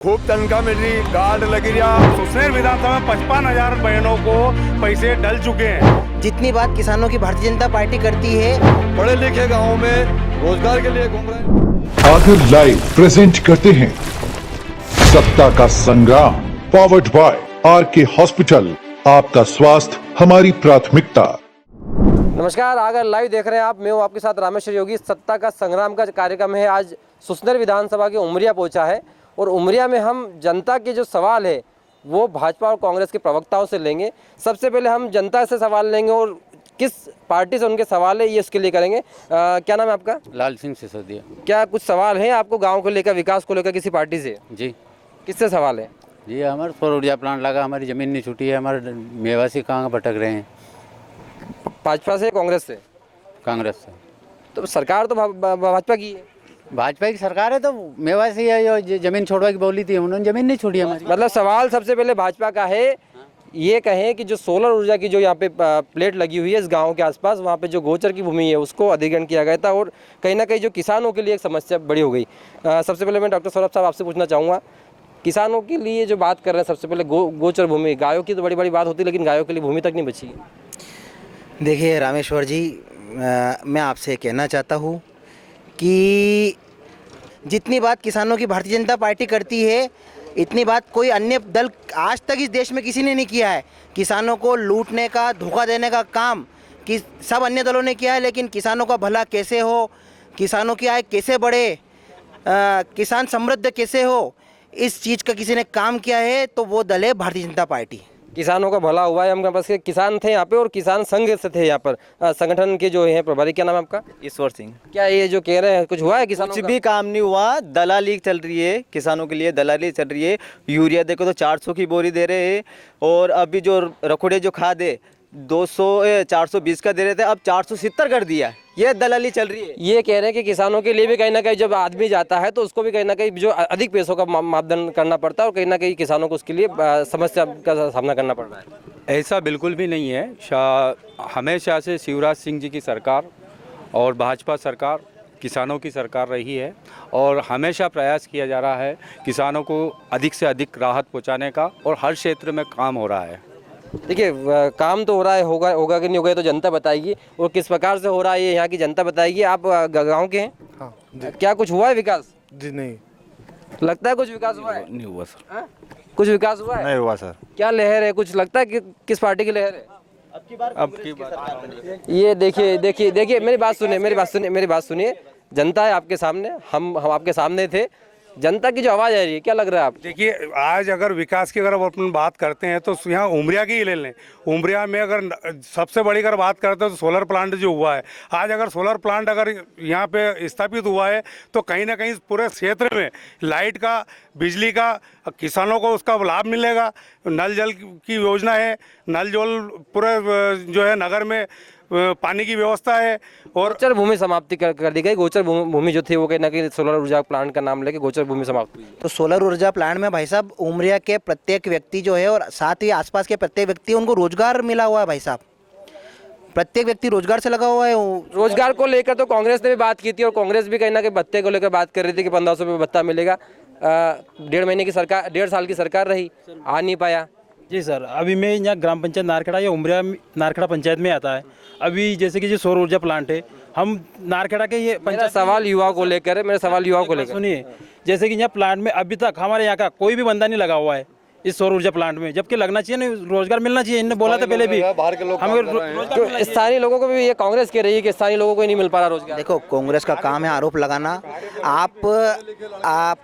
खूब तनख्वाह मिल रही, कार्ड लगी रहा। सुसनेर विधानसभा में 55,000 बहनों को पैसे डल चुके हैं। जितनी बात किसानों की भारतीय जनता पार्टी करती है, पढ़े लिखे गाँव में रोजगार के लिए घूम रहे हैं। आगर लाइव प्रेजेंट करते हैं सत्ता का संग्राम, पावर्ड बाय आरके हॉस्पिटल। आपका स्वास्थ्य हमारी प्राथमिकता। नमस्कार, आगर लाइव देख रहे हैं आप। मैं हूँ आपके साथ रामेश्वर योगी। सत्ता का संग्राम का कार्यक्रम है, आज सुसनेर विधानसभा के उमरिया पहुंचा है और उमरिया में हम जनता के जो सवाल है वो भाजपा और कांग्रेस के प्रवक्ताओं से लेंगे। सबसे पहले हम जनता से सवाल लेंगे और किस पार्टी से उनके सवाल है ये उसके लिए करेंगे। क्या नाम है आपका? लाल सिंह सिसोदिया। क्या कुछ सवाल है आपको गाँव को लेकर, विकास को लेकर किसी पार्टी से? जी। किससे सवाल है? जी, हमारे सौर ऊर्जा प्लांट लगा, हमारी ज़मीन नहीं छूटी है, हमारे मेवासी कहाँ भटक रहे हैं। भाजपा से, कांग्रेस से? कांग्रेस से। तो सरकार तो भाजपा की है। भाजपा की सरकार है तो मेवासी है, जो ज़मीन छोड़वा की बोली थी उन्होंने ज़मीन नहीं छोड़ी हमारी। मतलब सवाल सबसे पहले भाजपा का है, ये कहें कि जो सोलर ऊर्जा की जो यहाँ पे प्लेट लगी हुई है इस गांव के आसपास, वहाँ पे जो गोचर की भूमि है उसको अधिग्रहण किया गया था और कहीं ना कहीं जो किसानों के लिए एक समस्या बड़ी हो गई। सबसे पहले मैं डॉक्टर सौरभ साहब आपसे पूछना चाहूँगा, किसानों के लिए जो बात कर रहे हैं, सबसे पहले गोचर भूमि, गायों की तो बड़ी बड़ी बात होती है लेकिन गायों के लिए भूमि तक नहीं बची है। देखिए रामेश्वर जी, मैं आपसे कहना चाहता हूँ कि जितनी बात किसानों की भारतीय जनता पार्टी करती है, इतनी बात कोई अन्य दल आज तक इस देश में किसी ने नहीं किया है। किसानों को लूटने का, धोखा देने का काम कि सब अन्य दलों ने किया है, लेकिन किसानों का भला कैसे हो, किसानों की आय कैसे बढ़े, किसान समृद्ध कैसे हो, इस चीज़ का किसी ने काम किया है तो वो दल है भारतीय जनता पार्टी। किसानों का भला हुआ है। हमारे पास के किसान थे यहाँ पे और किसान संघ से थे यहाँ पर, संगठन के जो हैं प्रभारी। क्या नाम है आपका? ईश्वर सिंह। क्या ये जो कह रहे हैं कुछ हुआ है किसानों कुछ का? भी काम नहीं हुआ, दलाली चल रही है, किसानों के लिए दलाली चल रही है। यूरिया देखो तो 400 की बोरी दे रहे हैं और अभी जो रखोड़े जो खाद है 420 का दे रहे थे, अब 470 कर दिया। ये दलाली चल रही है। ये कह रहे हैं कि किसानों के लिए भी कहीं ना कहीं जब आदमी जाता है तो उसको भी कहीं ना कहीं जो अधिक पैसों का मापदंड करना पड़ता है और कहीं ना कहीं किसानों को उसके लिए समस्या का सामना करना पड़ रहा है। ऐसा बिल्कुल भी नहीं है। हमेशा से शिवराज सिंह जी की सरकार और भाजपा सरकार किसानों की सरकार रही है और हमेशा प्रयास किया जा रहा है किसानों को अधिक से अधिक राहत पहुंचाने का और हर क्षेत्र में काम हो रहा है। देखिए, काम तो हो रहा है, होगा कि नहीं होगा तो जनता बताएगी और किस प्रकार से हो रहा है ये यहाँ की जनता बताएगी। आप गाँव के हैं? हाँ। क्या कुछ हुआ है विकास? जी नहीं। लगता है कुछ विकास हुआ है? नहीं हुआ सर। हाँ? कुछ विकास हुआ है? नहीं हुआ सर। क्या लहर है? कुछ लगता है कि किस पार्टी की लहर है? अब की बार ये देखिए मेरी बात सुनिए। जनता है आपके सामने, हम आपके सामने थे। जनता की जो आवाज़ आ रही है, क्या लग रहा है आप? देखिए, आज अगर विकास की अगर अपन बात करते हैं तो यहाँ उमरिया की ही ले लें। उमरिया में अगर सबसे बड़ी अगर बात करते हैं तो सोलर प्लांट जो हुआ है, आज अगर सोलर प्लांट अगर यहाँ पे स्थापित हुआ है तो कहीं ना कहीं पूरे क्षेत्र में लाइट का, बिजली का, किसानों को उसका लाभ मिलेगा। नल जल की योजना है, नल जल पूरे जो है नगर में पानी की व्यवस्था है। और गोचर भूमि समाप्ति कर दी गई। गोचर भूमि जो थी वो कहीं ना कहीं सोलर ऊर्जा प्लांट का नाम लेके गोचर भूमि समाप्त हुई। तो सोलर ऊर्जा प्लांट में भाई साहब उमरिया के प्रत्येक व्यक्ति जो है और साथ ही आसपास के प्रत्येक व्यक्ति, उनको रोजगार मिला हुआ है भाई साहब। प्रत्येक व्यक्ति रोजगार से लगा हुआ है। रोजगार को लेकर तो कांग्रेस ने भी बात की थी और कांग्रेस भी कहीं ना कहीं भत्ते को लेकर बात कर रही थी कि 1500 रुपये भत्ता मिलेगा। 1.5 साल की सरकार रही, आ नहीं पाया। जी सर, अभी मैं यहाँ ग्राम पंचायत नारखेड़ा या उमरिया नारखेड़ा पंचायत में आता है। अभी जैसे कि जो सौर ऊर्जा प्लांट है, हम नारखेड़ा के ये मेरा सवाल युवा को लेकर है, सुनिए, जैसे कि यहाँ प्लांट में अभी तक हमारे यहाँ का कोई भी बंदा नहीं लगा हुआ है इस सौर ऊर्जा प्लांट में, जबकि लगना चाहिए ना, रोजगार मिलना चाहिए। इन्होंने बोला था पहले भी हमें स्थानीय लोगों को भी ये कांग्रेस कह रही है कि स्थानीय लोगों को नहीं मिल पा रहा रोजगार। देखो, कांग्रेस का काम है आरोप लगाना। आप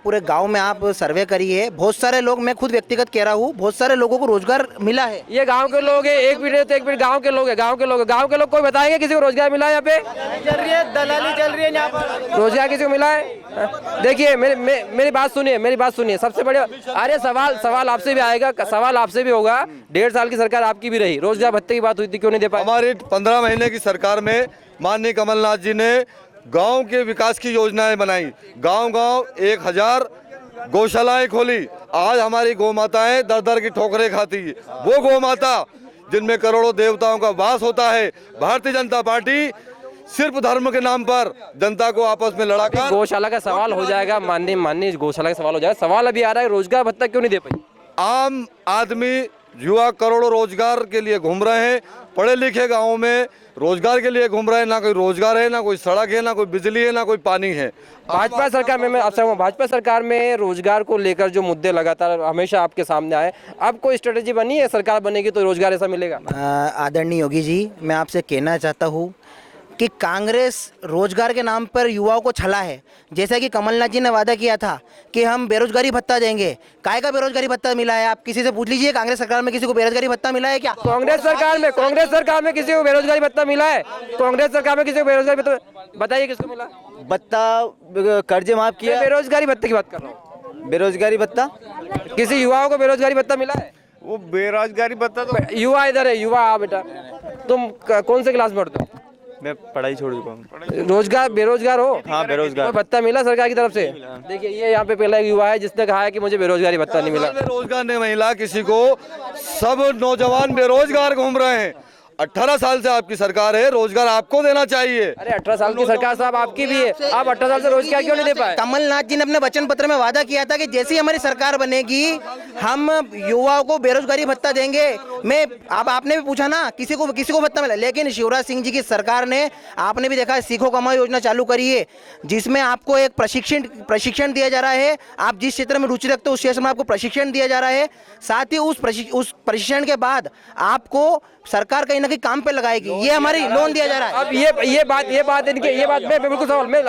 पूरे गांव में आप सर्वे करिए, बहुत सारे लोग, मैं खुद व्यक्तिगत कह रहा हूँ, बहुत सारे लोगों को रोजगार मिला है। ये गांव के लोग हैं, एक मिनट गांव के लोग हैं, गांव के लोग कोई बताएंगे किसी को रोजगार मिला है? यहाँ पे चल रही है, दलाली चल रही है यहाँ पर। रोजगार किसी को मिला है? देखिए मेरी बात सुनिए। सबसे बड़े, अरे सवाल आपसे भी आएगा, सवाल आपसे भी होगा। 1.5 साल की सरकार आपकी भी रही, रोजगार भत्ते की बात हुई थी, क्यों नहीं दे पाए? हमारी 15 महीने की सरकार में माननीय कमलनाथ जी ने गांव के विकास की योजनाएं बनाई। गांव 1000 गौशालाएं खोली। आज हमारी गौ माताएं दर की ठोकरें खाती है। वो गौ माता जिनमें करोड़ों देवताओं का वास होता है, भारतीय जनता पार्टी सिर्फ धर्म के नाम पर जनता को आपस में लड़ाकर गौशाला का सवाल हो जाएगा, माननीय गौशाला का सवाल हो जाएगा। सवाल अभी आ रहा है रोजगार भत्ता क्यों नहीं दे पाई? आम आदमी युवा करोड़ों रोजगार के लिए घूम रहे हैं, पढ़े लिखे गाँव में रोजगार के लिए घूम रहे हैं, ना कोई रोजगार है, ना कोई सड़क है, ना कोई बिजली है, ना कोई पानी है। भाजपा सरकार में मैं आपसे कहूं, भाजपा सरकार में रोजगार को लेकर जो मुद्दे लगातार हमेशा आपके सामने आए, अब कोई स्ट्रेटेजी बनी है? सरकार बनेगी तो रोजगार ऐसा मिलेगा? आदरणीय योगी जी, मैं आपसे कहना चाहता हूँ कि कांग्रेस रोजगार के नाम पर युवाओं को छला है। जैसा कि कमलनाथ जी ने वादा किया था कि हम बेरोजगारी भत्ता देंगे, काय का बेरोजगारी भत्ता मिला है? आप किसी से पूछ लीजिए, कांग्रेस सरकार में किसी को बेरोजगारी भत्ता मिला है क्या? कांग्रेस सरकार में किसी को बेरोजगारी भत्ता मिला है? कांग्रेस सरकार में किसी को बेरोजगारी भत्ता बताइए किसको मिला? भत्ता कर्जे माफ किया। बेरोजगारी भत्ते की बात कर रहा हूँ। बेरोजगारी भत्ता किसी युवाओं को बेरोजगारी भत्ता मिला है? वो बेरोजगारी भत्ता तो युवा इधर है, युवा आ बेटा, तुम कौन से क्लास में पढ़ते हो? मैं पढ़ाई छोड़ चुका हूँ। रोजगार बेरोजगार हो? हाँ, बेरोजगार। कोई भत्ता मिला सरकार की तरफ से? देखिए ये यहाँ पे पहला एक युवा है जिसने कहा है कि मुझे बेरोजगारी भत्ता नहीं मिला। रोजगार नहीं मिला किसी को, सब नौजवान बेरोजगार घूम रहे हैं। 18 साल से आपकी सरकार है, रोजगार आपको देना चाहिए। अरे 18 साल की सरकार साहब आपकी भी है, आप 18 साल से रोजगार क्यों नहीं दे पाए? कमलनाथ जी ने अपने वचन पत्र में वादा किया था कि जैसी हमारी सरकार बनेगी हम युवाओं को बेरोजगारी भत्ता देंगे। मैं अब आपने भी पूछा ना किसी को भत्ता मिला, लेकिन शिवराज सिंह जी की सरकार ने, आपने भी देखा, सीखो कमाओ योजना चालू करी है, जिसमें आपको एक प्रशिक्षण दिया जा रहा है। आप जिस क्षेत्र में रुचि रखते हो उस क्षेत्र में आपको प्रशिक्षण दिया जा रहा है। साथ ही उस प्रशिक्षण के बाद आपको सरकार कहीं ना कहीं काम पे लगाएगी। ये हमारी लोन दिया जा रहा है। अब ये बात मैं बिल्कुल सवाल मैं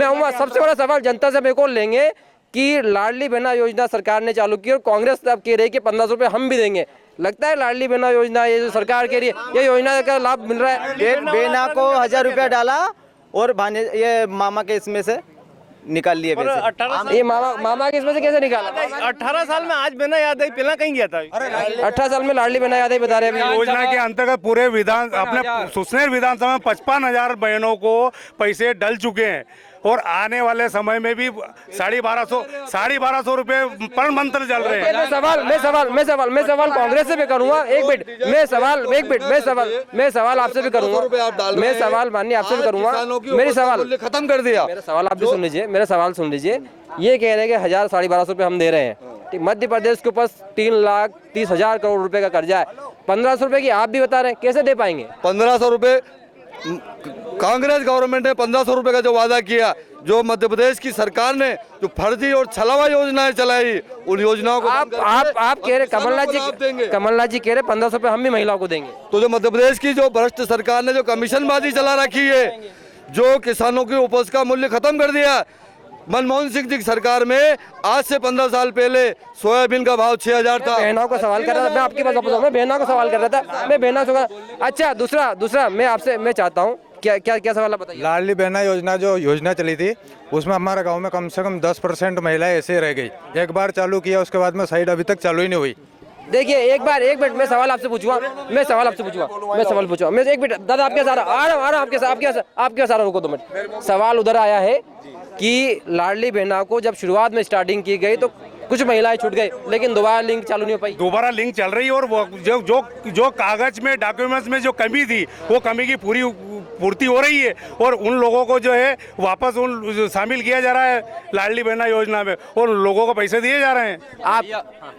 आऊँगा सबसे बड़ा सवाल जनता से मेरे को लेंगे कि लाडली बहना योजना सरकार ने चालू की और कांग्रेस अब कह रही है कि 1500 रुपये हम भी देंगे। लगता है लाडली बहना योजना, ये जो सरकार कह रही है, ये योजना का लाभ मिल रहा है? बेना को 1000 रुपया डाला और ये मामा के इसमें से निकाल लिए पैसे। ये मामा के इसमें से कैसे निकाला? 18 साल में आज बिना याद आई, पहला कहीं गया था। 18 साल में लाडली बहना याद है बता रहे हैं। योजना के अंतर्गत पूरे अपने सुसनेर विधानसभा में 55,000 बहनों को पैसे डल चुके हैं और आने वाले समय में भी 1250 रुपए पर मंथ चल रहे हैं। मैं सवाल कांग्रेस से भी करूंगा। एक मिनट मैं सवाल आपसे भी करूंगा। मैं सवाल माननीय आपसे भी करूंगा। मेरी सवाल खत्म कर दिया। मेरा सवाल आप भी सुन लीजिए, मेरा सवाल सुन लीजिए। ये कह रहे हैं कि 1250 रुपये हम दे रहे हैं। मध्य प्रदेश के ऊपर 3,30,000 करोड़ रुपए का कर्जा है। 1500 रुपए की आप भी बता रहे हैं, कैसे दे पाएंगे? 1500 रुपए कांग्रेस गवर्नमेंट ने 1500 रुपए का जो वादा किया, जो मध्य प्रदेश की सरकार ने जो फर्जी और छलावा योजनाएं चलाई, उन योजनाओं को आप कह रहे कमलनाथ जी कह रहे 1500 रुपए हम भी महिलाओं को देंगे। तो जो मध्य प्रदेश की जो भ्रष्ट सरकार ने जो कमीशनबाजी चला रखी है, जो किसानों की उपज का मूल्य खत्म कर दिया, मनमोहन सिंह जी की सरकार में आज से 15 साल पहले सोयाबीन का भाव 6000 था। बहनों को सवाल कर रहा था, मैं आपकी बात वापस मैं बहनों को सवाल कर रहा था, मैं बहनों को। अच्छा दूसरा मैं चाहता हूँ क्या सवाल आप बताइए। लाडली बहना योजना जो योजना चली थी उसमें हमारे गांव में कम से कम 10% महिलाएं ऐसे रह गई। एक बार चालू किया उसके बाद में साइड अभी तक चालू ही नहीं हुई। देखिए एक मिनट मैं सवाल आपसे पूछूंगा। मैं एक मिनट दादा आपके साथ आ रहा हूँ आपके साथ रुको 2 मिनट। सवाल उधर आया है कि लाडली बहना को जब शुरुआत में स्टार्टिंग की गई तो कुछ महिलाएं छूट गई, लेकिन दोबारा लिंक चालू नहीं हो पाई। दोबारा लिंक चल रही है और वो जो कागज में डॉक्यूमेंट्स में जो कमी थी वो कमी की पूर्ति हो रही है और उन लोगों को जो है वापस शामिल किया जा रहा है लाडली बहना योजना में और उन लोगों को पैसे दिए जा रहे हैं। आप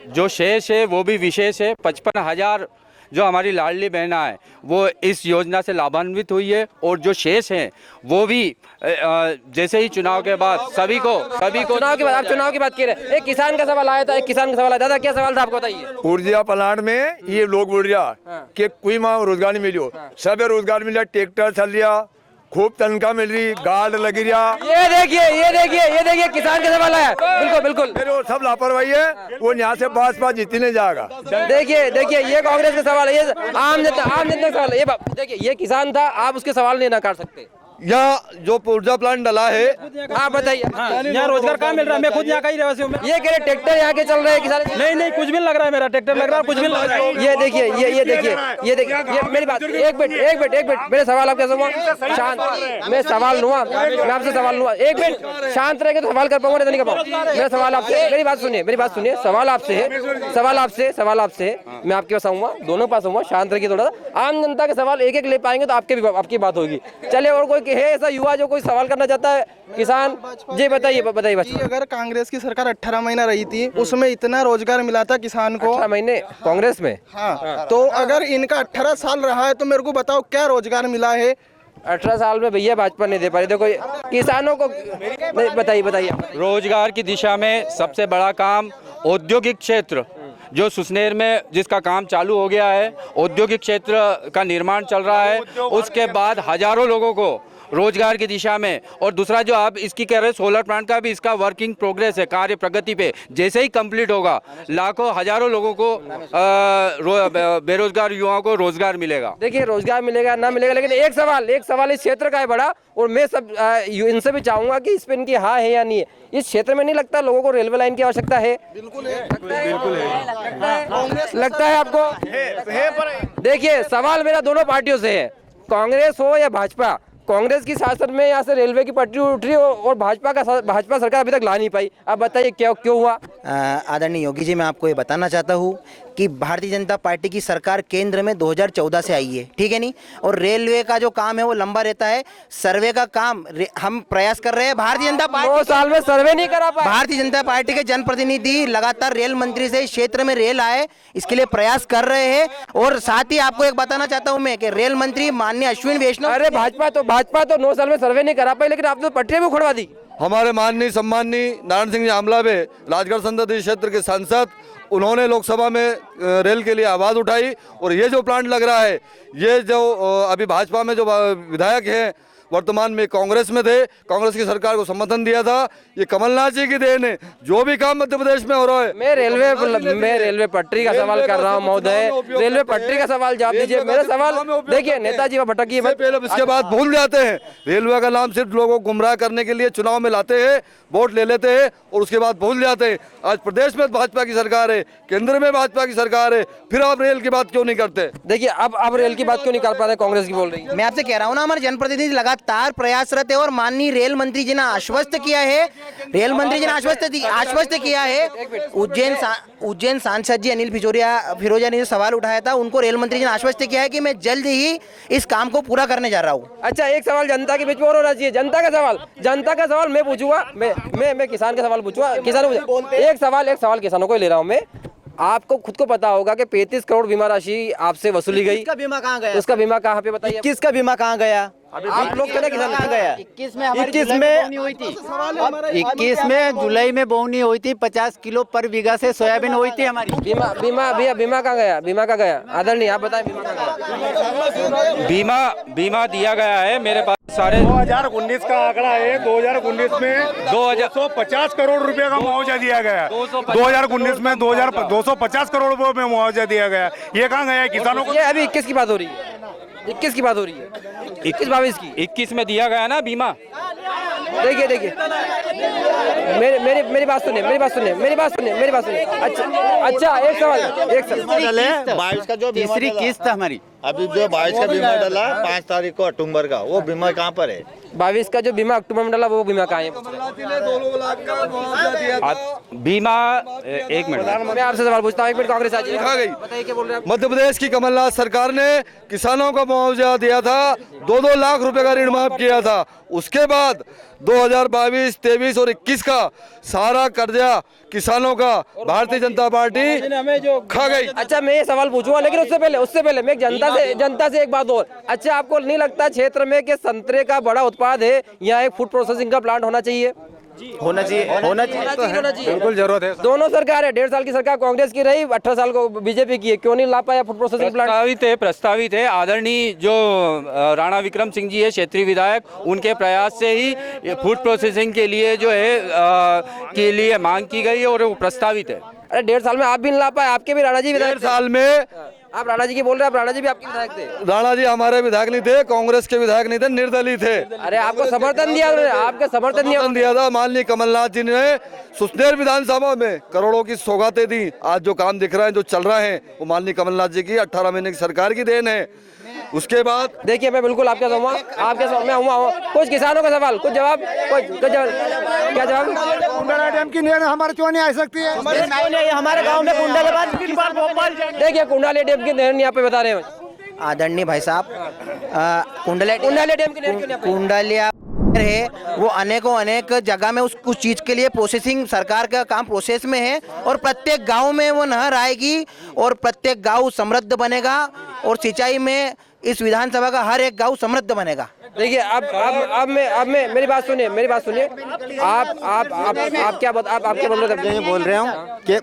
जो शेष है वो भी विशेष है। 55,000 जो हमारी लाडली बहना है वो इस योजना से लाभान्वित हुई है और जो शेष हैं वो भी जैसे ही चुनाव के बाद सभी को चुनाव के बाद आप चुनाव की बात कर रहे हैं। एक किसान का सवाल आया था, दादा क्या सवाल था आपको बताइए। ऊर्जा प्लांट में ये लोग बोल रहा कि कोई माँ रोजगार नहीं मिलो, सब रोजगार मिला, ट्रैक्टर चल रहा, खूब तनख्वाह मिल रही, गार्ड लग रहा। ये देखिए किसान का सवाल आया। बिल्कुल वो सब लापरवाही है, वो यहाँ से भाजपा जीती नहीं जाएगा। देखिए ये कांग्रेस का सवाल है, ये आम जनता का सवाल है। ये देखिए ये किसान था, आप उसके सवाल नहीं नकार सकते। यहाँ जो ऊर्जा प्लांट डला है, हाँ बताइए। हाँ, यहाँ रोजगार कहाँ मिल रहा है? मैं खुद यहाँ का ही रहवासी हूँ। ये कह रहे ट्रैक्टर यहाँ के चल रहे हैं किसान। नहीं नहीं, कुछ भी नहीं लग रहा है, मेरा ट्रैक्टर लग रहा है, कुछ भी नहीं लग रहा है। ये देखिए, ये देखिए, ये देखिए, ये मेरी बात, एक मिनट, मेरे सवाल आपके सुनो, शांत, मैं सवाल लूँगा, मैं आपसे सवाल लूँगा, एक मिनट शांत रहेंगे तो सवाल कर पाऊंगा, नहीं कर पाऊंगा। मेरा सवाल आपसे, मेरी बात सुनिए, सवाल आपसे है, मैं आपके पास आऊंगा, दोनों के पास आऊंगा, शांत रहिए थोड़ा सा। आम जनता के सवाल एक एक ले पाएंगे तो आपकी बात होगी। चलिए, और कोई है ऐसा युवा जो कोई सवाल करना चाहता है? किसान जी बताइए बच्चों। अगर कांग्रेस की सरकार 18 महीना रही थी, उसमें इतना रोजगार मिला था किसान को। 18 महीने कांग्रेस में? हाँ, तो अगर इनका 18 साल रहा है तो मेरे को बताओ क्या रोजगार मिला है? 18 साल में भैया भाजपा नहीं दे पा रही। देखो किसानों को बताइए। रोजगार की दिशा में सबसे बड़ा काम औद्योगिक क्षेत्र जो सुसनेर में जिसका काम चालू हो गया है, औद्योगिक क्षेत्र का निर्माण चल रहा है, उसके बाद हजारों लोगों को रोजगार की दिशा में। और दूसरा जो आप इसकी कह रहे हैं सोलर प्लांट का भी इसका वर्किंग प्रोग्रेस है, कार्य प्रगति पे। जैसे ही कंप्लीट होगा लाखों हजारों लोगों को बेरोजगार युवाओं को रोजगार मिलेगा। देखिए, रोजगार मिलेगा ना मिलेगा, लेकिन एक सवाल इस क्षेत्र का है बड़ा, और मैं सब इनसे भी चाहूंगा कि इस पे इनकी हाँ है या नहीं है। इस क्षेत्र में नहीं लगता लोगों को रेलवे लाइन की आवश्यकता है? बिल्कुल लगता है आपको? देखिए, सवाल मेरा दोनों पार्टियों से है, कांग्रेस हो या भाजपा। कांग्रेस की शासन में यहाँ से रेलवे की पटरी उठ रही और भाजपा सरकार अभी तक ला नहीं पाई। अब बताइए क्यों हुआ? आदरणीय योगी जी, मैं आपको ये बताना चाहता हूँ कि भारतीय जनता पार्टी की सरकार केंद्र में 2014 से आई है, ठीक है नहीं? और रेलवे का जो काम है वो लंबा रहता है। सर्वे का काम हम प्रयास कर रहे हैं। भारतीय जनता पार्टी 2 साल में सर्वे नहीं करा पाए। भारतीय जनता पार्टी के जनप्रतिनिधि लगातार रेल मंत्री से इस क्षेत्र में रेल आए, इसके लिए प्रयास कर रहे हैं। और साथ ही आपको एक बताना चाहता हूँ मैं कि रेल मंत्री माननीय अश्विन वैष्णव, अरे भाजपा तो 9 साल में सर्वे नहीं करा पाई, लेकिन आपने तो पटरियां भी उखड़वा दी। हमारे माननीय सम्माननीय नारायण सिंह जी आमला में राजगढ़ संसदीय क्षेत्र के सांसद, उन्होंने लोकसभा में रेल के लिए आवाज़ उठाई। और ये जो प्लांट लग रहा है, ये जो अभी भाजपा में जो विधायक हैं, वर्तमान में कांग्रेस में थे, कांग्रेस की सरकार को समर्थन दिया था। ये कमलनाथ जी की देन है। जो भी काम मध्य प्रदेश में हो रहा है, मैं रेलवे पटरी का सवाल कर रहा हूँ महोदय, रेलवे पटरी का सवाल जवाब दीजिए। मेरा सवाल देखिए, नेताजी वह भटकिए मत, पहले इसके बाद भूल जाते हैं। रेलवे का नाम सिर्फ लोगों को गुमराह करने के लिए चुनाव में लाते हैं, वोट ले लेते हैं और उसके बाद भूल जाते हैं। आज प्रदेश में भाजपा की सरकार है, केंद्र में भाजपा की सरकार है, फिर आप रेल की बात क्यों नहीं करते? देखिए, अब रेल की बात क्यों नहीं कर पा रहे? कांग्रेस की बोल रही है। मैं आपसे कह रहा हूँ ना, हमारे जनप्रतिनिधि लगातार प्रयासरत है। और माननीय रेल मंत्री जी ने आश्वस्त किया है, आश्वस्त किया है। उज्जैन सांसद जी अनिल फिरोजा ने जो सवाल उठाया था, उनको रेल मंत्री जी ने आश्वस्त किया है कि मैं जल्द ही इस काम को पूरा करने जा रहा हूँ। अच्छा, एक सवाल जनता के बीच में और होना चाहिए। जनता का सवाल मैं पूछूंगा, मैं किसान का सवाल पूछूंगा। एक सवाल किसानों को ले रहा हूँ मैं। आपको खुद को पता होगा कि 35 करोड़ बीमा राशि आपसे वसूली गई। उसका बीमा कहाँ गया? उसका बीमा कहाँ पे बताइए? किसका बीमा कहाँ गया? आप लोग चले किसान कहाँ गया? 21 में जुलाई में बोनी हुई थी। 50 किलो पर बीघा से सोयाबीन हुई थी हमारी। बीमा कहाँ गया? बीमा कहाँ गया? आदरणीय आप बताएं, बीमा कहाँ गया? बीमा दिया गया है मेरे पास सारे। 2019 का आंकड़ा है। 2019 में 250 करोड़ रुपए का मुआवजा दिया गया। 2019 में 250 करोड़ रुपए में मुआवजा दिया गया। ये कहाँ गया किसानों को? ये अभी 21 की बात हो रही है। 21 की बात हो रही है, 21-22 की। 21 में दिया गया ना बीमा। देखिए, मेरी बात सुनिए। अच्छा, एक सवाल 22 का जो तीसरी किस्त हमारी, अभी जो 22 का बीमा डला 5 तारीख को अक्टूबर का, वो बीमा कहाँ पर है? 22 का जो बीमा अक्टूबर में डला, वो बीमा कहाँ है? बीमा एक मिनट, मैं आपसे सवाल पूछता हूँ। एक मिनट, कांग्रेस आ गई। बताइए क्या बोल रहे हैं? मध्य प्रदेश की कमलनाथ सरकार ने किसानों को मुआवजा दिया था, 2-2 लाख रुपए का ऋण माफ किया था। उसके बाद 2022, 23 और 21 का सारा कर्जा किसानों का भारतीय जनता पार्टी खा गई। अच्छा, मैं ये सवाल पूछूंगा, लेकिन उससे पहले मैं जनता से एक बात और। अच्छा, आपको नहीं लगता क्षेत्र में कि संतरे का बड़ा उत्पाद है, यहाँ एक फूड प्रोसेसिंग का प्लांट होना चाहिए? होना चाहिए। बिल्कुल जरूरत है। दोनों सरकार है, 1.5 साल की सरकार कांग्रेस की रही, 18 साल को बीजेपी की है। क्यों नहीं ला पाया फूड प्रोसेसिंग प्लांट? प्रस्तावित है। आदरणीय जो राणा विक्रम सिंह जी है, क्षेत्रीय विधायक, उनके प्रयास से ही फूड प्रोसेसिंग के लिए जो है के लिए मांग की गई और वो प्रस्तावित है। अरे 1.5 साल में आप भी नहीं ला पाए, आपके भी राणा जी विधायक। 1.5 साल में आप राणा जी की बोल रहे हैं, आप राणा जी भी आपके विधायक थे। राणा जी हमारे विधायक नहीं थे, कांग्रेस के विधायक नहीं थे, निर्दलीय थे। अरे आपको समर्थन दिया उन्होंने, आपका समर्थन दिया था। माननीय कमलनाथ जी ने सुसनेर विधानसभा में करोड़ों की सौगातें दी। आज जो काम दिख रहा है, जो चल रहा है, वो माननीय कमलनाथ जी की 18 महीने की सरकार की देन है। उसके बाद देखिए मैं बिल्कुल आपके साथ हूँ, आपके साथ मैं हूँ। कुछ कुछ सवाल, कुछ जवाब, कुछ जवाब, क्या जवाब? कुंडला डैम की नहर हमारे क्यों नहीं आ सकती है? हमारे गांव में देखिए कुंडाली डैम की नहर यहाँ पे बता रहे हैं आदरणीय भाई साहब, कुंडलिया डैम की नहर क्यों नहीं आ पाई? कुंडलिया है वो अनेक जगह में उस चीज के लिए प्रोसेसिंग, सरकार का काम प्रोसेस में है और प्रत्येक गांव में वो नहर आएगी और प्रत्येक गांव समृद्ध बनेगा और सिंचाई में इस विधानसभा का हर एक गांव समृद्ध बनेगा। देखिए अब मैं मेरी बात सुनिए, आप क्या बोल रहे थे? ये बोल रहे हूँ कि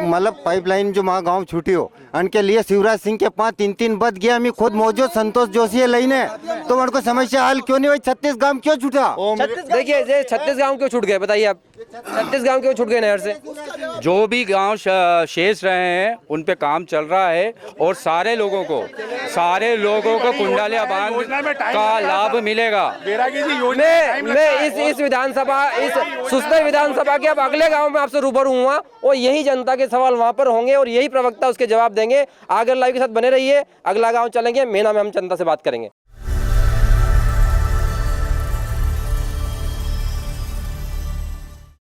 मतलब पाइपलाइन जो वहाँ गाँव छूटी हो उनके लिए शिवराज सिंह के 5-3 बद गया। हमें खुद मौजूद संतोष जोशी लेने तो उनको समस्या हल क्यों नहीं हुई? 36 गांव क्यों छूटा? देखिए 36 गांव क्यों छूट गए बताइए आप? 36 गांव क्यों छूट गए नहर से? जो भी गांव शेष रहे हैं उन पे काम चल रहा है और सारे लोगों को कुंडालिया बांध का लाभ मिलेगा। मैं इस विधानसभा, इस सुसनेर विधानसभा के अब अगले गांव में आपसे रूबरू हुआ और यही जनता के सवाल वहां पर होंगे और यही प्रवक्ता उसके जवाब देंगे। आगर लाइव के साथ बने रहिए, अगला गांव चलेंगे। मेना में हम जनता से बात करेंगे।